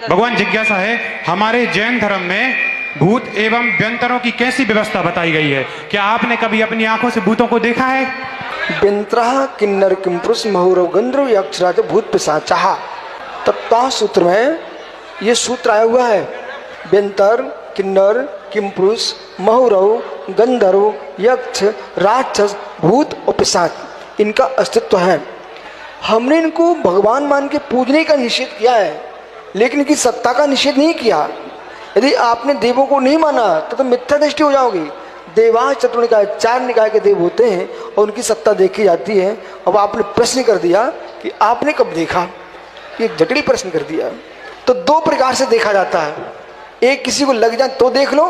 भगवान, जिज्ञासा है, हमारे जैन धर्म में भूत एवं व्यंतरों की कैसी व्यवस्था बताई गई है? क्या आपने कभी अपनी आंखों से भूतों को देखा है? व्यंतरः किन्नर किंपुरुष महौरव गंधर्व यक्षराज भूत पिशाचः। तत्व सूत्र में ये सूत्र आया हुआ है। व्यंतर, किन्नर, किंपुरुष, महौरव, गंधर्व, यक्ष, राक्षस, भूत और पिशाच, इनका अस्तित्व है। हमने इनको भगवान मान के पूजने का निषेध किया है, लेकिन इनकी सत्ता का निषेध नहीं किया। यदि आपने देवों को नहीं माना तो मिथ्या दृष्टि हो जाओगी। देवास चतुर्निकाय, 4 निकाय के देव होते हैं और उनकी सत्ता देखी जाती है। अब आपने प्रश्न कर दिया कि आपने कब देखा, ये जटिल प्रश्न कर दिया। तो 2 प्रकार से देखा जाता है, एक किसी को लग जाए तो देख लो,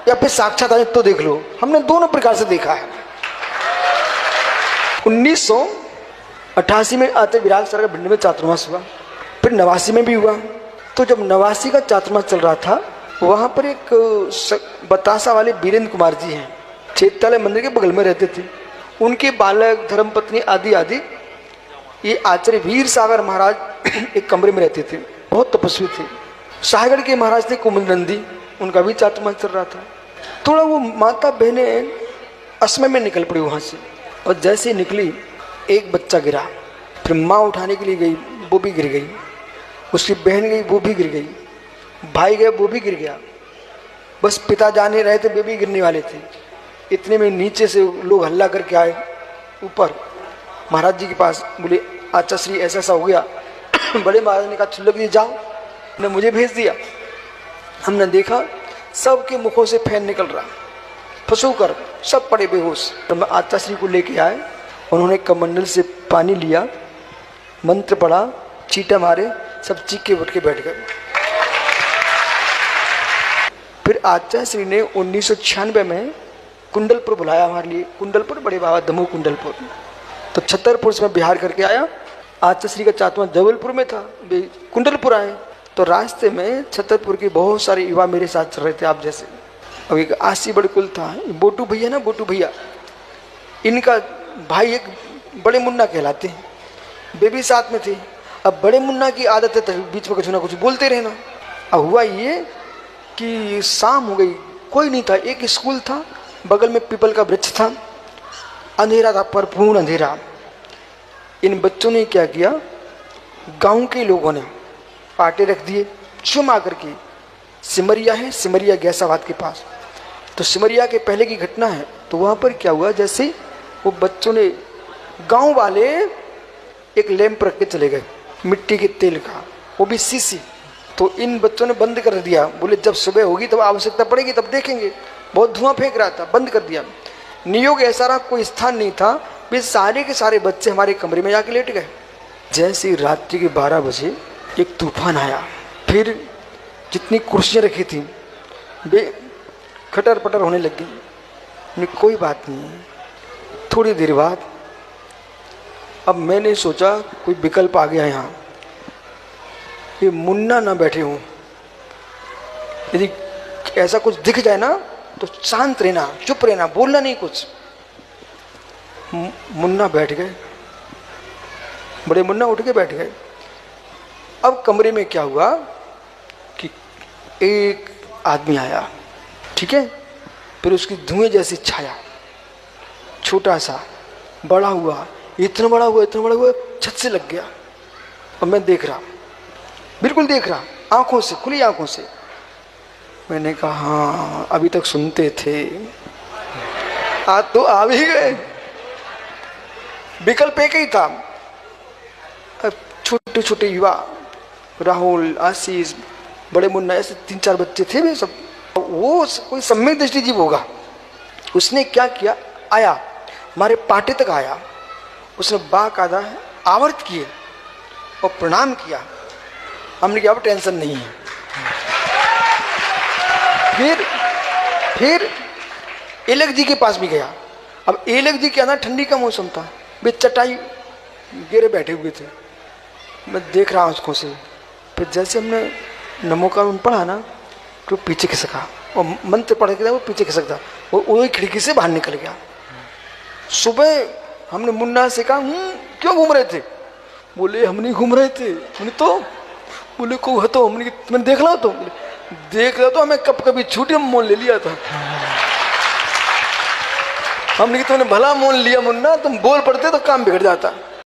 या फिर साक्षात आए तो देख लो। हमने दोनों प्रकार से देखा है। 1988 में आचार्य विराग सर का भिंड में चातुर्मास हुआ, फिर 89 में भी हुआ। तो जब 89 का चातुर्मास चल रहा था, वहाँ पर एक बतासा वाले वीरेंद्र कुमार जी हैं, चैत्यालय मंदिर के बगल में रहते थे। उनके बालक, धर्मपत्नी आदि आदि, ये आचार्य वीर सागर महाराज एक कमरे में रहते थे, बहुत तपस्वी थे। साहगढ़ के महाराज थे कोमल नंदी, उनका भी चातुर्मास चल रहा था। थोड़ा वो माता बहनें असमय में निकल पड़ी वहाँ से, और जैसे निकली एक बच्चा गिरा, फिर माँ उठाने के लिए गई, वो भी गिर गई, उसकी बहन गई, वो भी गिर गई, भाई गए, वो भी गिर गया। बस पिता जाने रहे थे, वे भी गिरने वाले थे। इतने में नीचे से लोग हल्ला करके आए ऊपर महाराज जी के पास, बोले आचार्य श्री ऐसा ऐसा हो गया। बड़े महाराज ने कहा छुल्लक जी जाओ, ने मुझे भेज दिया। हमने देखा सबके मुखों से फैन निकल रहा, फंसू कर सब पड़े बेहोश। तो मैं आचार्य श्री को लेके आए, उन्होंने कमंडल से पानी लिया, मंत्र पढ़ा, चीटा मारे, सब चीख के उठ के बैठ गए। फिर आचार्य श्री ने 1996 में कुंडलपुर बुलाया हमारे लिए। कुंडलपुर बड़े बाबा दमू कुंडलपुर, तो छतरपुर से मैं बिहार करके आया। आचार्य श्री का चातुर्मास जबलपुर में था, कुंडलपुर आए। तो रास्ते में छतरपुर के बहुत सारे युवा मेरे साथ चल रहे थे आप जैसे। अब एक आसी बड़े कुल था, बोटू भैया ना, बोटू भैया, इनका भाई एक बड़े मुन्ना कहलाते हैं, वे भी साथ में थे। अब बड़े मुन्ना की आदत है तो बीच में कुछ ना कुछ बोलते रहना। अब हुआ ये कि शाम हो गई, कोई नहीं था, एक स्कूल था, बगल में पीपल का वृक्ष था, अंधेरा था, भरपूर अंधेरा। इन बच्चों ने क्या किया, गांव के लोगों ने पाटे रख दिए चुम आकर के। सिमरिया है, सिमरिया गैसाबाद के पास, तो सिमरिया के पहले की घटना है। तो वहाँ पर क्या हुआ, जैसे वो बच्चों ने, गांव वाले एक लैंप रख के चले गए मिट्टी के तेल का, वो भी सीसी। तो इन बच्चों ने बंद कर दिया, बोले जब सुबह होगी तब आवश्यकता पड़ेगी तब देखेंगे। बहुत धुआं फेंक रहा था, बंद कर दिया। नियोग ऐसा रहा, कोई स्थान नहीं था, वे सारे के सारे बच्चे हमारे कमरे में जाके लेट गए। जैसे रात्रि के 12 बजे एक तूफान आया, फिर जितनी कुर्सियाँ रखी थी वे खटर पटर होने लग गई। कोई बात नहीं, थोड़ी देर बाद अब मैंने सोचा कोई विकल्प आ गया यहाँ, ये मुन्ना ना बैठे हों, यदि ऐसा कुछ दिख जाए ना तो शांत रहना, चुप रहना, बोलना नहीं कुछ। मुन्ना बैठ गए, बड़े मुन्ना उठ के बैठ गए। अब कमरे में क्या हुआ कि एक आदमी आया, ठीक है, फिर उसकी धुएं जैसी छाया, छोटा सा, बड़ा हुआ, इतना बड़ा हुआ, इतना बड़ा हुआ, छत से लग गया। और मैं देख रहा, बिल्कुल देख रहा, आंखों से, खुली आंखों से। मैंने कहा हाँ, अभी तक सुनते थे, आज तो आ भी गए। विकल्प एक ही था। अब छोटे छोटे युवा, राहुल, आशीष, बड़े मुन्ना, ऐसे 3-4 बच्चे थे वे सब। वो कोई सम्यक दृष्टि जीव होगा, उसने क्या किया, आया हमारे पाटे तक आया, उसने बाकायदा आवर्त किए और प्रणाम किया। हमने कहा अब टेंशन नहीं है। फिर एलक जी के पास भी गया। अब एलक जी क्या ना, ठंडी का मौसम था, वे चटाई गिरे बैठे हुए थे, मैं देख रहा हूँ उसको से। फिर जैसे हमने नमो का पढ़ा ना, तो पीछे खिसका, और मंत्र पढ़ के वो पीछे खिसकता, वो वही खिड़की से बाहर निकल गया। सुबह हमने मुन्ना से कहा क्यों घूम रहे थे, बोले हम नहीं घूम रहे थे, हमने तो बोले को तो हमने मैंने देख लो तो देख लो तो हमें कब कभी छूटी हम मोल ले लिया था। हमने कि तुमने भला मोल लिया मुन्ना, तुम बोल पड़ते तो काम बिगड़ जाता।